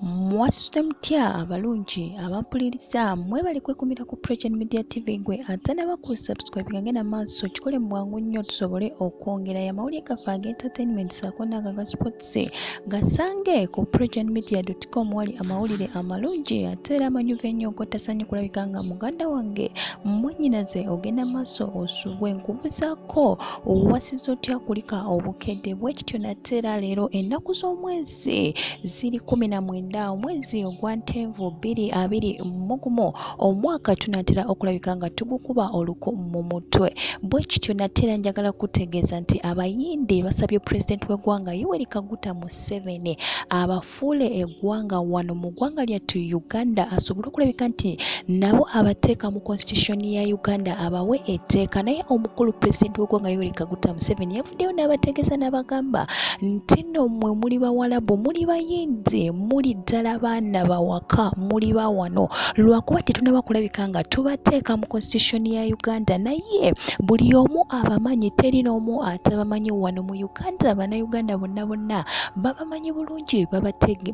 Mwasuze mutya abalungi abampuliriza mwebale kwekumira ku Progen Media TV gwe atanaba ku subscribe ngagenda maaso kikole mwangu nnyo tusobole okwongera ya mawulire gaffe ag'entertainment saako n'aga sports gasange ku progenmedia.com wali amawulire amalungi ate era amanyuvu ennyo gotasaanye kulabika nga muganda wange mwennyinaze ogenda maaso osubwe nkubuzaako owasiza otya kulika obukedde bwekityo nate era leero ennaku z'omwezi ziri 19 omwezi ogwa Ntenvu 2021 omwaka tunatera okulabika nga tugukuba oluku mu mutwe bwekityo natera njagala kutegeeza nti abayindi basabye president w'eggwanga Yoweri Kaguta Museveni abafuule eggwanga wano mu ggwanga lyattu Uganda asobole okulabika nti nabo abateeka mu constitution ya Uganda abawe etteeka naye omukulu president w'eggwanga Yoweri Kaguta Museveni yavuddeyo n'abategeeza n'abagamba nti nno mmwe muli bawalabu muli bayinzi muli ddala baana bawaka muli bawano lwakuba tetunaba kulabika nga tubateeka mu constitution ya Uganda naye buli omu abamanyi teri n'omu atabamanyi wano mu Uganda bannayuganda bonna babamanyi bulungi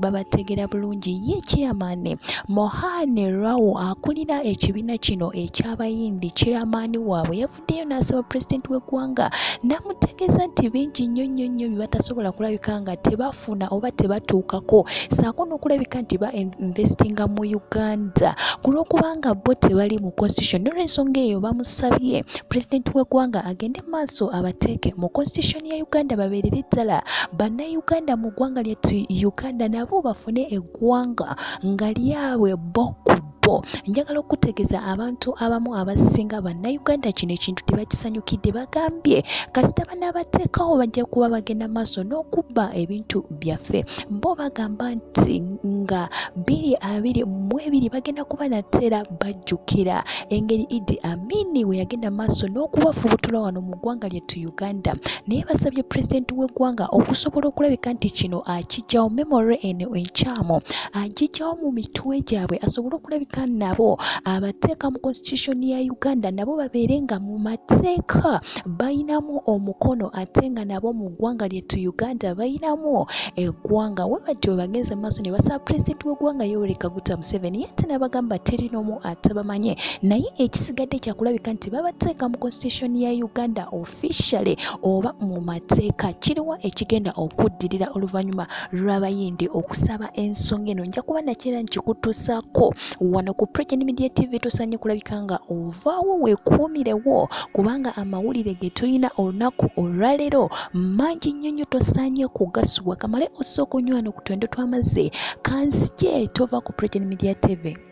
babategera bulungi ye chairman Mohane Rao akulira ekibiina kino ekyabayindi chairman waabwe yavuddeyo n'asaba president w'eggwanga namutegeeza nti bingi nnyo batasobola kulabika nga tebafuna oba tebatuukako saako n'okulabika nti investinga mu Uganda kulwokubanga bo tebali mu constitution n'olwensonga eyo bamusabye president w'eggwanga agende maaso abateeke mu constitution ya Uganda babeerere ddala bannayuganda mu ggwanga lyattu Uganda nabo bafune eggwanga nga lyabwe bo bo njagala okutegeeza abantu abamu abasinga bannayuganda kino ekintu tebakisanyukidde bagambye kasita banaabateekawo bajja kuba bagenda maaso n'okubba ebintu byaffe bo bagamba nti nga 2022 bagenda kuba nateera bajjukira engeri Idi Amin we yagenda maaso n'okubafubutula wano mu ggwanga lyattu Uganda naye basabye president w'eggwanga okusobola okulabika nti kino akijjawo memory eno enkyamu agijjawo mu mitwe gyabwe asobole okulabika nabo abateeka mu constitution ya Uganda nabo babeere nga mu mateeka bayinamu omukono ate nga nabo mu ggwanga lyettu Uganda bayinamu eggwanga we batyo bagenze maaso ne basaba president w'eggwanga Yoweri Kaguta Museveni yate n'abagamba teri n'omu atabamanye naye ekisigadde kyakulabika nti babateeka mu constitution ya Uganda officially oba mu mateeka kiriwa ekigenda okuddirira oluvannyuma lw'abayindi okusaba ensonga eno nja kuba nakyera nkikutuusaako wano ku Progen Media TV tosaanye kulabika nga ovaawo weekuumirewo kubanga amawulire ge tulina olunaku olwaleero mangi nnyo tosaanye kugasubwa kamale osooka onywa no ku twendo tw'amazzi kanzije tova ku Progen Media TV.